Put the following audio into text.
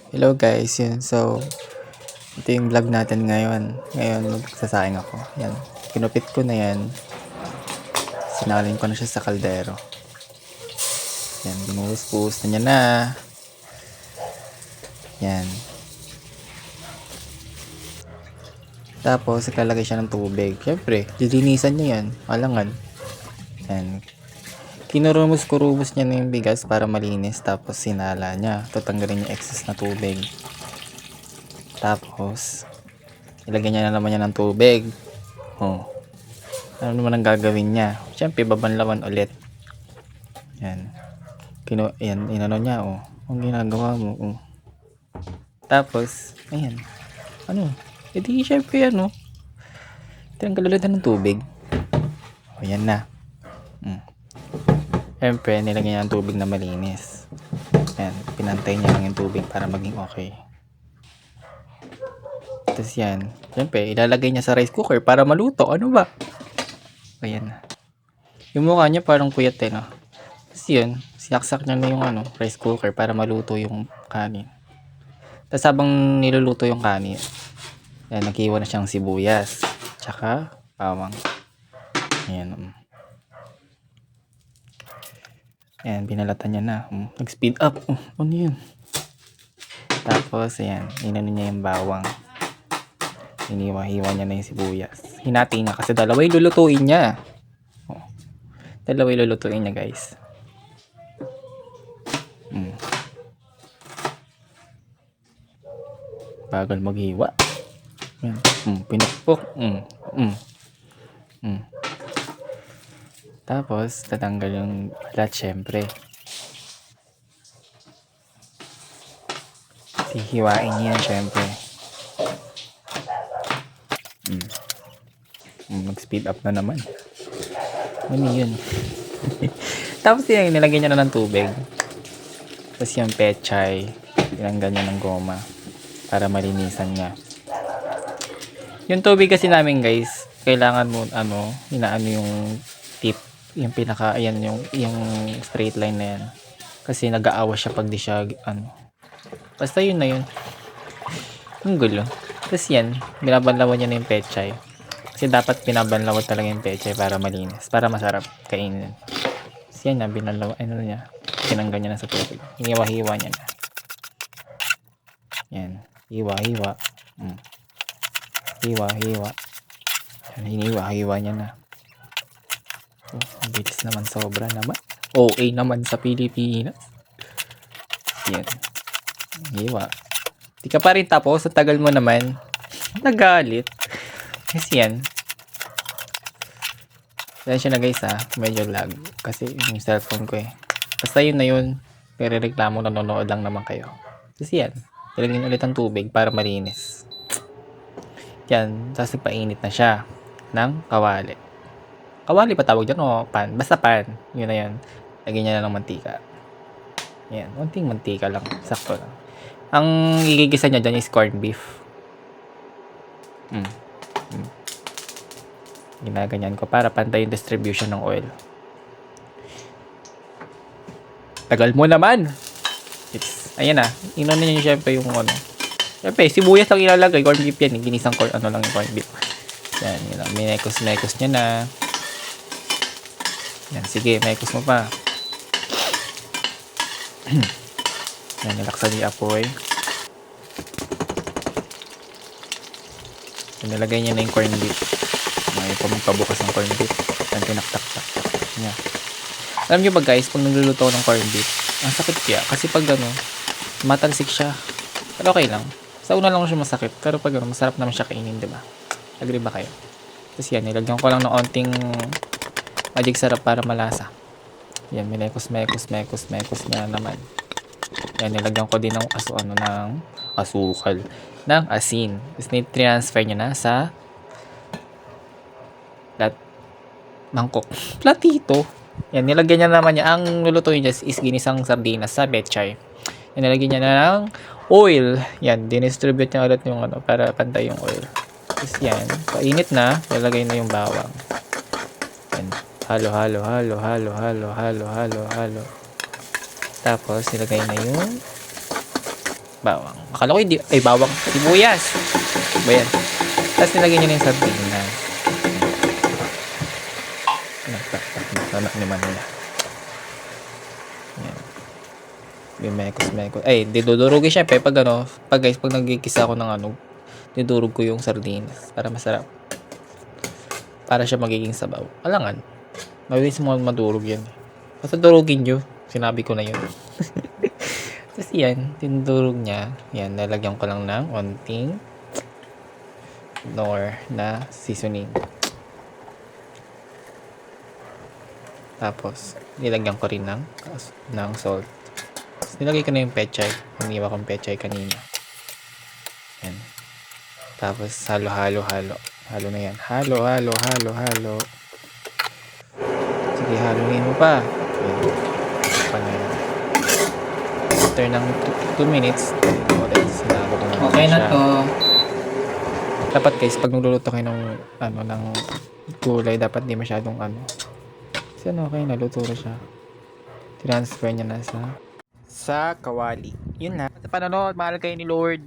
Hello guys, yun. So, ito yung vlog natin ngayon. Ngayon, magsasaing ako. Yan. Kinupit ko na yan. Sinalin ko na siya sa kaldero. Yan, binuhos-buhos na niya na. Yan. Tapos, ilalagay siya ng tubig. Siyempre, lilinisan niya yan. Alangan. Yan. Kinurumos-kurumos niya na yung bigas para malinis. Tapos, sinala niya. Tatanggalin niya excess na tubig. Tapos, ilagay niya na naman niya ng tubig. Oh. Ano naman ang gagawin niya? Siyempre, babanlawan ulit. Yan. Yan, inano niya, oh. Ang ginagawa mo, oh. Tapos, ayan. Ano? E di, siyempre, ano? Tinanggal ulit ng tubig. O, yan na. Siyempre, nilagyan niya ng tubig na malinis. Yan. Pinantay niya lang yung tubig para maging okay. Tapos yan. Siyempre, ilalagay niya sa rice cooker para maluto. Ano ba? Ayan na. Yung mukha niya parang puyat eh, no? Tapos yun, sinaksak niya na yung rice cooker para maluto yung kanin. Tapos habang niluluto yung kanin, yan, naghiwa na siyang sibuyas. Tsaka, bawang. Ayan. Ayan, binalatan niya na. Nag-speed up. Ano yun? Tapos, ayan, inano niya yung bawang. Hiniwa-hiwa niya na yung sibuyas. Hinati niya kasi dalawa yung lulutuin niya. Dalawa yung lulutuin niya, guys. Bagal maghiwa. Pinukpok. Tapos, tatanggal yung balat, syempre. Hihiwain niya, syempre. Mag-speed up na naman. Ano yun? Tapos yan, nilagyan niya na ng tubig. Tapos yung pechay, tinanggal niya ng goma para malinisan niya. Yung tubig kasi namin, guys, kailangan mo inaano yung tip, yung pinaka, ayan, yung straight line na yan. Kasi nag-aawa siya pag di siya basta yun na yun. Ang gulo. Tapos yan, binabanlawan niya na yung pechay. Kasi dapat binabanlawan talaga yung pechay para malinis, para masarap kainin. Tapos yan na, binalaw, niya, tinanggal niya na sa tubig. Hiniwa-hiwa niya na. Yan, hiwa-hiwa. Hiwa-hiwa. Yan, hiniwa-hiwa niya na. Ang bilis naman, sobra naman. OA naman sa Pilipinas. Yan. Hiwa. Di ka pa rin tapos, sa tagal mo naman. Nagalit. Kasi yan. Yan siya na guys medyo lag. Kasi yung cellphone ko eh. Basta yun na yun. Pero reklamo, nanonood lang naman kayo. Kasi yan. Ilagyan ulit ang tubig para malinis. Yan. Tapos nagpainit na siya ng kawali. Kawali pa tawag dyan o pan? Basta pan. Yun na yun. Lagyan niya na ng mantika. Yan. Unting mantika lang. Sakto lang. Ang igigisa niya dyan is corned beef. Ginaganyan ko para pantay yung distribution ng oil. Tagal mo naman. Ayan na. Inano niya syempre yung syempre, sibuyas lang ilalagay. Corned beef yan. Ginisang lang yung corned beef. Yan. Yun lang. Minekos-mekos niya na. Yan. Sige, mekos mo pa. Yan. Nilaksan yung apoy. Yan, nilagay niya na yung corned beef. May pagbukas ng corned beef. Yan. Tinaktak-tak. Yan. Alam nyo ba guys, pag nagluluto ng corned beef, ang sakit kaya. Kasi pag matalsik siya. Pero okay lang. Sa una lang siya masakit. Pero pag masarap naman siya kainin, diba? Agree ba kayo? Tapos yan, nilagyan ko lang ng onting magic sarap para malasa. Yan, minekos na naman. Yan, nilagyan ko din ng asukal. Ng asin. Tapos transfer niya na sa mangkok. Platito. Yan, nilagyan niya naman niya. Ang lulutuin niya is ginisang sardinas sa betchay. Yan, nilagyan niya na ng oil. Yan, dinistribute niya ulit yung para pantay yung oil. Tapos yan, painit na, nilagay na yung bawang. Yan, halo. Tapos, nilagay na yung Bawang. Akala ko hindi, ay bawang. Sibuyas. Ba yan? Tapos nilagay niyo na yung sardinas. Nanak ni Manila. Yan. Bimekos-mekos. Ay, didudurugin siya. Pag ano, pag guys, pag nagkikisa ako ng ano, didurog ko yung sardinas. Para masarap. Para siya magiging sabaw. Alangan. Mabilis mo madurog yan. Basta durugin nyo. Sinabi ko na yun. Tapos yan, tinudurog niya. Yan, nalagyan ko lang ng onting nor na seasoning. Tapos, nilagyan ko rin ng salt. Tapos, nilagay ko na yung pechay. Hiniwa kong pechay kanina. Yan. Tapos, halo. Halo na yan. Halo. Sige, haluin mo pa. Okay. Pa na yan. After ng 2 minutes, ulit, sinalo ko na Okay na siya. to. Dapat guys, pag nagluluto kayo ng, ng gulay, dapat di masyadong Kasi okay, naluto na siya. Transfer niya na sa kawali. Yun na. Sa panonood, mahal kayo ni Lord.